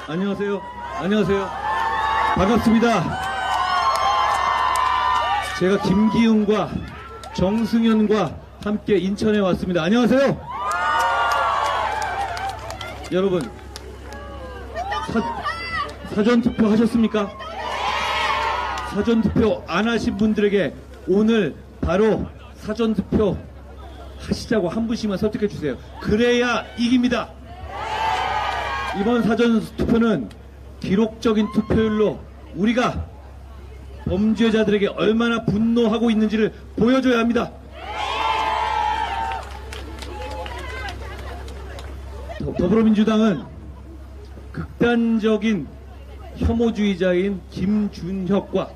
안녕하세요. 안녕하세요. 반갑습니다. 제가 김기훈과 정승현과 함께 인천에 왔습니다. 안녕하세요. 여러분, 사전투표 하셨습니까? 사전투표 안 하신 분들에게 오늘 바로 사전투표 하시자고 한 분씩만 설득해 주세요. 그래야 이깁니다. 이번 사전투표는 기록적인 투표율로 우리가 범죄자들에게 얼마나 분노하고 있는지를 보여줘야 합니다. 더불어민주당은 극단적인 혐오주의자인 김준혁과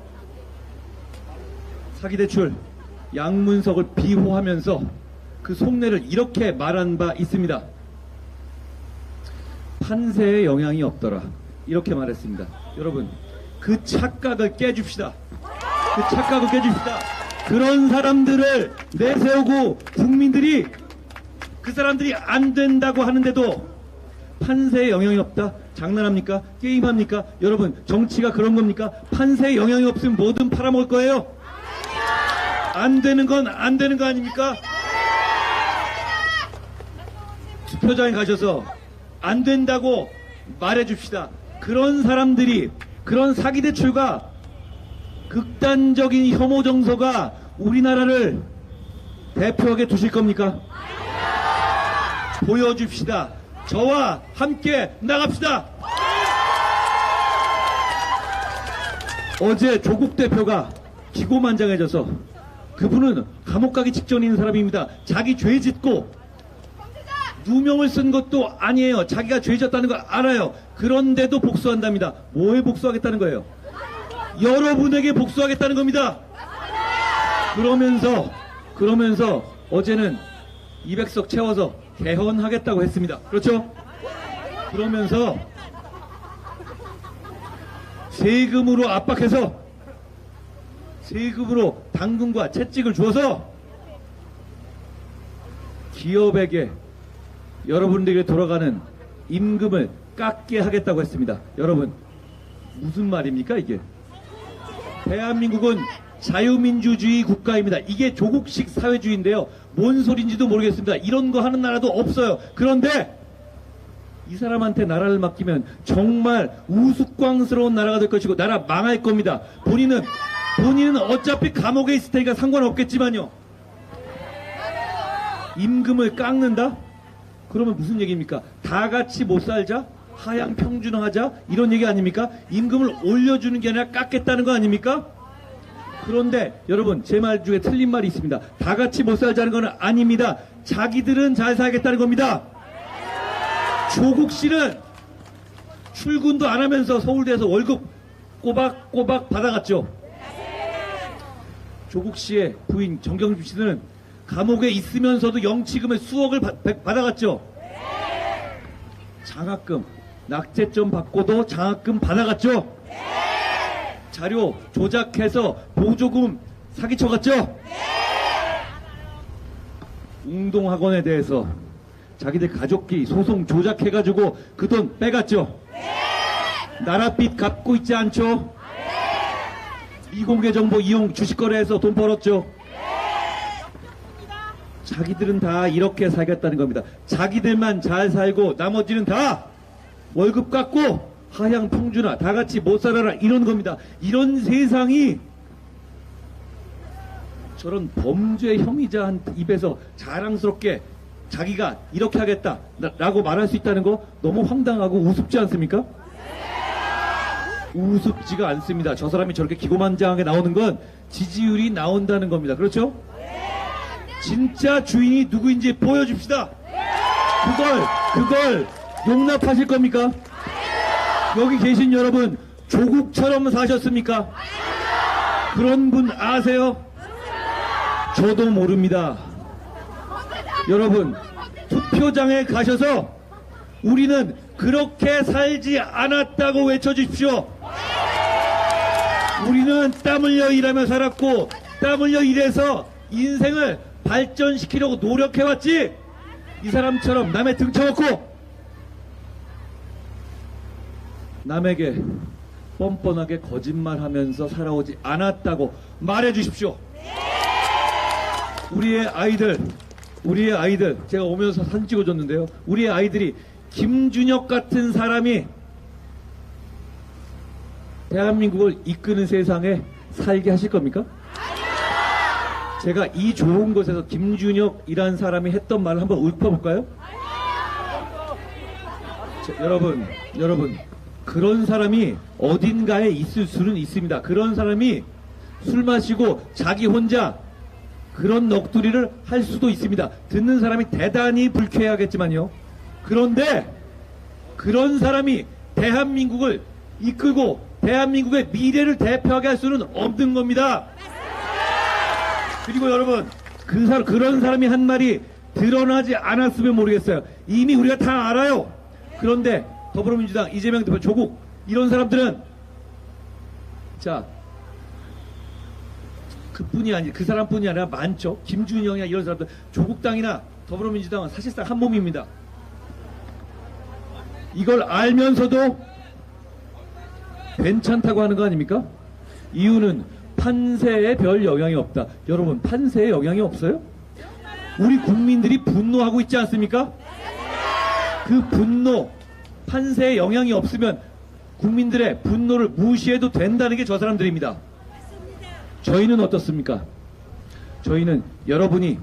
사기대출 양문석을 비호하면서 그 속내를 이렇게 말한 바 있습니다. 판세에 영향이 없더라. 이렇게 말했습니다. 여러분, 그 착각을 깨줍시다. 그 착각을 깨줍시다. 그런 사람들을 내세우고 국민들이 그 사람들이 안 된다고 하는데도 판세에 영향이 없다? 장난합니까? 게임합니까? 여러분, 정치가 그런 겁니까? 판세에 영향이 없으면 뭐든 팔아먹을 거예요? 안 되는 건 안 되는 거 아닙니까? 투표장에 가셔서 안 된다고 말해줍시다. 그런 사람들이, 그런 사기대출과 극단적인 혐오 정서가 우리나라를 대표하게 두실 겁니까? 보여줍시다. 저와 함께 나갑시다. 어제 조국 대표가 기고만장해져서, 그분은 감옥 가기 직전인 사람입니다. 자기 죄 짓고 누명을 쓴 것도 아니에요. 자기가 죄 짓었다는 걸 알아요. 그런데도 복수한답니다. 뭐에 복수하겠다는 거예요? 여러분에게 복수하겠다는 겁니다. 그러면서 어제는 200석 채워서 개헌하겠다고 했습니다. 그렇죠? 그러면서 세금으로 압박해서, 세금으로 당근과 채찍을 주어서 기업에게, 여러분들에게 돌아가는 임금을 깎게 하겠다고 했습니다. 여러분, 무슨 말입니까 이게? 대한민국은 자유민주주의 국가입니다. 이게 조국식 사회주의인데요. 뭔 소린지도 모르겠습니다. 이런 거 하는 나라도 없어요. 그런데 이 사람한테 나라를 맡기면 정말 우스꽝스러운 나라가 될 것이고 나라 망할 겁니다. 본인은 어차피 감옥에 있을 테니까 상관없겠지만요. 임금을 깎는다? 그러면 무슨 얘기입니까? 다 같이 못 살자? 하향 평준화하자? 이런 얘기 아닙니까? 임금을 올려주는 게 아니라 깎겠다는 거 아닙니까? 그런데 여러분, 제 말 중에 틀린 말이 있습니다. 다 같이 못 살자는 건 아닙니다. 자기들은 잘 살겠다는 겁니다. 조국 씨는 출근도 안 하면서 서울대에서 월급 꼬박꼬박 받아갔죠. 조국 씨의 부인 정경심 씨는 감옥에 있으면서도 영치금을 수억을 받아갔죠. 장학금, 낙제점 받고도 장학금 받아갔죠. 자료 조작해서 보조금 사기쳐갔죠. 웅동학원에 대해서 자기들 가족끼리 소송 조작해가지고 그 돈 빼갔죠. 나라빚 갚고 있지 않죠. 미공개 정보 이용 주식거래해서 돈 벌었죠. 자기들은 다 이렇게 살겠다는 겁니다. 자기들만 잘 살고 나머지는 다 월급 깎고 하향 평준화, 다 같이 못 살아라, 이런 겁니다. 이런 세상이 저런 범죄 혐의자 입에서 자랑스럽게 자기가 이렇게 하겠다 라고 말할 수 있다는 거 너무 황당하고 우습지 않습니까? 우습지가 않습니다. 저 사람이 저렇게 기고만장하게 나오는 건 지지율이 나온다는 겁니다. 그렇죠? 진짜 주인이 누구인지 보여줍시다. 그걸 용납하실 겁니까? 여기 계신 여러분, 조국처럼 사셨습니까? 그런 분 아세요? 저도 모릅니다. 여러분, 투표장에 가셔서 우리는 그렇게 살지 않았다고 외쳐주십시오. 우리는 땀 흘려 일하며 살았고 땀 흘려 일해서 인생을 발전시키려고 노력해왔지, 이 사람처럼 남의 등쳐먹고 남에게 뻔뻔하게 거짓말하면서 살아오지 않았다고 말해 주십시오. 우리의 아이들, 제가 오면서 사진 찍어줬는데요. 우리의 아이들이 김준혁 같은 사람이 대한민국을 이끄는 세상에 살게 하실 겁니까? 제가 이 좋은 곳에서 김준혁이라는 사람이 했던 말을 한번 읊어볼까요? 자, 여러분, 그런 사람이 어딘가에 있을 수는 있습니다. 그런 사람이 술 마시고 자기 혼자 그런 넋두리를 할 수도 있습니다. 듣는 사람이 대단히 불쾌하겠지만요. 그런데 그런 사람이 대한민국을 이끌고 대한민국의 미래를 대표하게 할 수는 없는 겁니다. 그리고 여러분, 그런 사람이 한 말이 드러나지 않았으면 모르겠어요. 이미 우리가 다 알아요. 그런데 더불어민주당 이재명 대표, 조국, 이런 사람들은 자, 그 사람뿐이 아니라 많죠. 김준영이나 이런 사람들, 조국당이나 더불어민주당은 사실상 한 몸입니다. 이걸 알면서도 괜찮다고 하는 거 아닙니까? 이유는 판세에 별 영향이 없다. 여러분, 판세에 영향이 없어요? 우리 국민들이 분노하고 있지 않습니까? 그 분노, 판세에 영향이 없으면 국민들의 분노를 무시해도 된다는 게 저 사람들입니다. 저희는 어떻습니까? 저희는 여러분이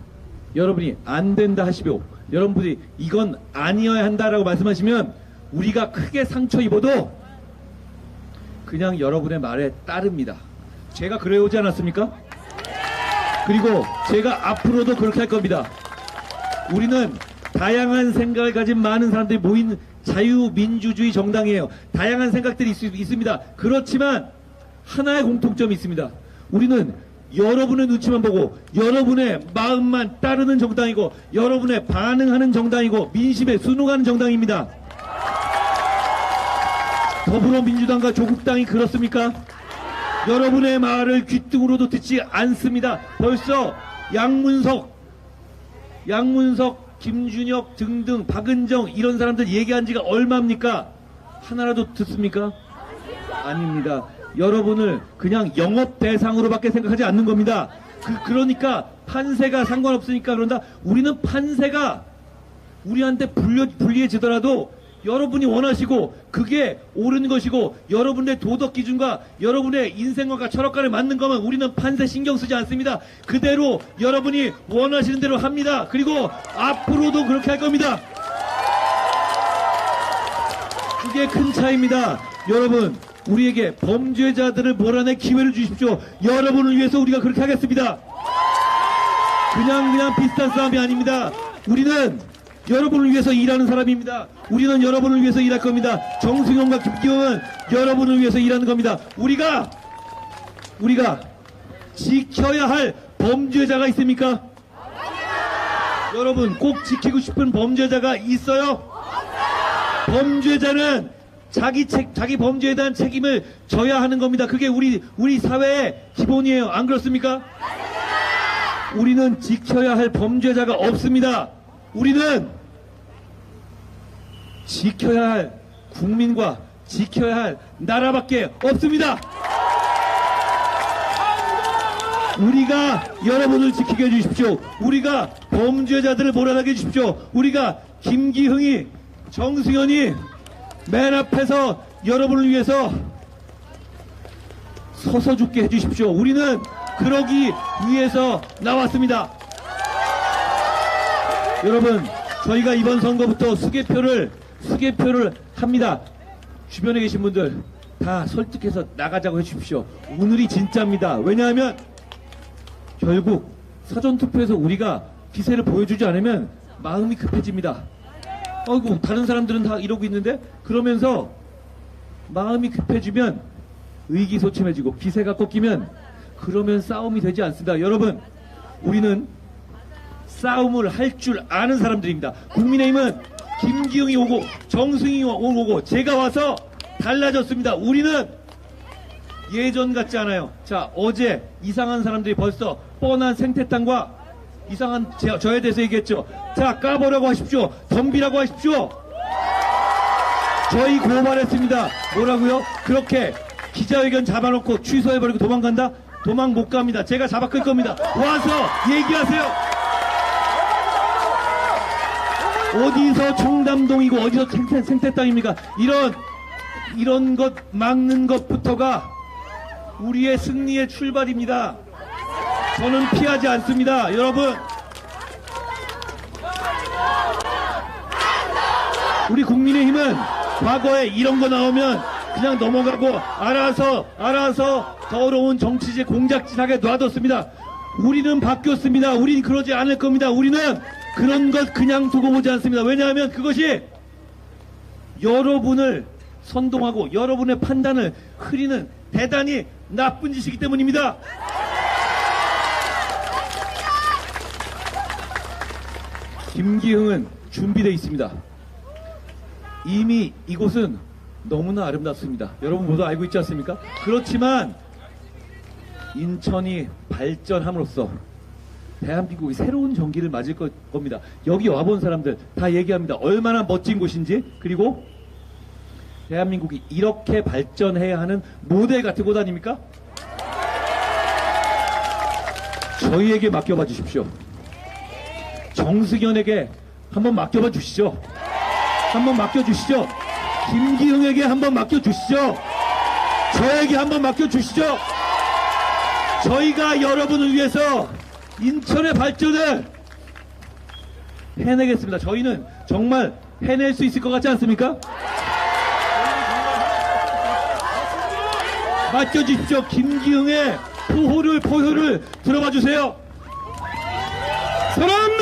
안 된다 하시고, 여러분들이 이건 아니어야 한다라고 말씀하시면 우리가 크게 상처 입어도 그냥 여러분의 말에 따릅니다. 제가 그래오지 않았습니까? 그리고 제가 앞으로도 그렇게 할 겁니다. 우리는 다양한 생각을 가진 많은 사람들이 모인 자유민주주의 정당이에요. 다양한 생각들이 있습니다. 그렇지만 하나의 공통점이 있습니다. 우리는 여러분의 눈치만 보고 여러분의 마음만 따르는 정당이고 여러분의 반응하는 정당이고 민심에 순응하는 정당입니다. 더불어민주당과 조국당이 그렇습니까? 여러분의 말을 귓등으로도 듣지 않습니다. 벌써 양문석, 김준혁 등등 박은정 이런 사람들 얘기한 지가 얼마입니까? 하나라도 듣습니까? 아닙니다. 여러분을 그냥 영업 대상으로밖에 생각하지 않는 겁니다. 그러니까 판세가 상관없으니까 그런다. 우리는 판세가 우리한테 불리해지더라도 여러분이 원하시고 그게 옳은 것이고 여러분의 도덕 기준과 여러분의 인생관과 철학관에 맞는 거면 우리는 판세 신경 쓰지 않습니다. 그대로 여러분이 원하시는 대로 합니다. 그리고 앞으로도 그렇게 할 겁니다. 그게 큰 차이입니다. 여러분, 우리에게 범죄자들을 몰아낼 기회를 주십시오. 여러분을 위해서 우리가 그렇게 하겠습니다. 그냥 비슷한 싸움이 아닙니다. 우리는 여러분을 위해서 일하는 사람입니다. 우리는 여러분을 위해서 일할 겁니다. 정승용과 김기웅은 여러분을 위해서 일하는 겁니다. 우리가 지켜야 할 범죄자가 있습니까? 여러분, 꼭 지키고 싶은 범죄자가 있어요? 범죄자는 자기 범죄에 대한 책임을 져야 하는 겁니다. 그게 우리 사회의 기본이에요. 안 그렇습니까? 우리는 지켜야 할 범죄자가 없습니다. 우리는 지켜야 할 국민과 지켜야 할 나라밖에 없습니다. 우리가 여러분을 지키게 해주십시오. 우리가 범죄자들을 몰아나게 해주십시오. 우리가 김기흥이, 정승현이 맨 앞에서 여러분을 위해서 서서 죽게 해주십시오. 우리는 그러기 위해서 나왔습니다. 여러분, 저희가 이번 선거부터 수개표를 합니다. 주변에 계신 분들 다 설득해서 나가자고 해주십시오. 오늘이 진짜입니다. 왜냐하면 결국 사전투표에서 우리가 기세를 보여주지 않으면 마음이 급해집니다. 아이고, 다른 사람들은 다 이러고 있는데, 그러면서 마음이 급해지면 의기소침해지고 기세가 꺾이면 그러면 싸움이 되지 않습니다. 여러분, 우리는 싸움을 할 줄 아는 사람들입니다. 국민의힘은 김기웅이 오고 정승이 오고 제가 와서 달라졌습니다. 우리는 예전 같지 않아요. 자, 어제 이상한 사람들이 벌써 뻔한 생태탕과 이상한 저에 대해서 얘기했죠. 자, 까보라고 하십시오. 덤비라고 하십시오. 저희 고발했습니다. 뭐라고요? 그렇게 기자회견 잡아놓고 취소해버리고 도망간다? 도망 못 갑니다. 제가 잡아 끌 겁니다. 와서 얘기하세요. 어디서 청담동이고 어디서 생태 땅입니까? 이런 것 막는 것부터가 우리의 승리의 출발입니다. 저는 피하지 않습니다. 여러분, 우리 국민의힘은 과거에 이런 거 나오면 그냥 넘어가고 알아서 더러운 정치질 공작짓 하게 놔뒀습니다. 우리는 바뀌었습니다. 우린 그러지 않을 겁니다. 우리는 그런 것 그냥 두고 보지 않습니다. 왜냐하면 그것이 여러분을 선동하고 여러분의 판단을 흐리는 대단히 나쁜 짓이기 때문입니다. 김기흥은 준비되어 있습니다. 이미 이곳은 너무나 아름답습니다. 여러분 모두 알고 있지 않습니까? 그렇지만 인천이 발전함으로써 대한민국이 새로운 전기를 맞을 겁니다. 여기 와본 사람들 다 얘기합니다. 얼마나 멋진 곳인지. 그리고 대한민국이 이렇게 발전해야 하는 모델 같은 곳 아닙니까? 저희에게 맡겨봐 주십시오. 정승현에게 한번 맡겨봐 주시죠. 한번 맡겨주시죠. 김기흥에게 한번 맡겨주시죠. 저에게 한번 맡겨주시죠. 저희가 여러분을 위해서 인천의 발전을 해내겠습니다. 저희는 정말 해낼 수 있을 것 같지 않습니까? 맡겨주십시오. 김기흥의 포효를 들어봐 주세요. 사랑합니다.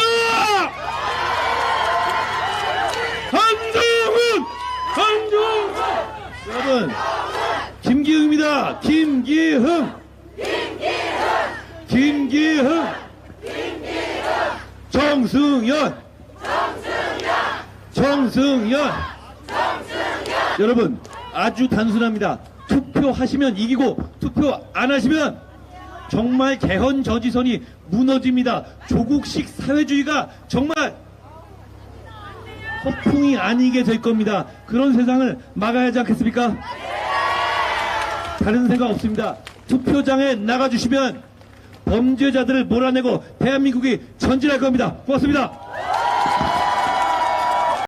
여러분, 김기흥입니다. 김기흥. 정승현. 여러분, 아주 단순합니다. 투표하시면 이기고 투표 안 하시면 정말 개헌 저지선이 무너집니다. 조국식 사회주의가 정말 허풍이 아니게 될 겁니다. 그런 세상을 막아야 하지 않겠습니까? 다른 생각 없습니다. 투표장에 나가주시면 범죄자들을 몰아내고 대한민국이 전진할 겁니다. 고맙습니다.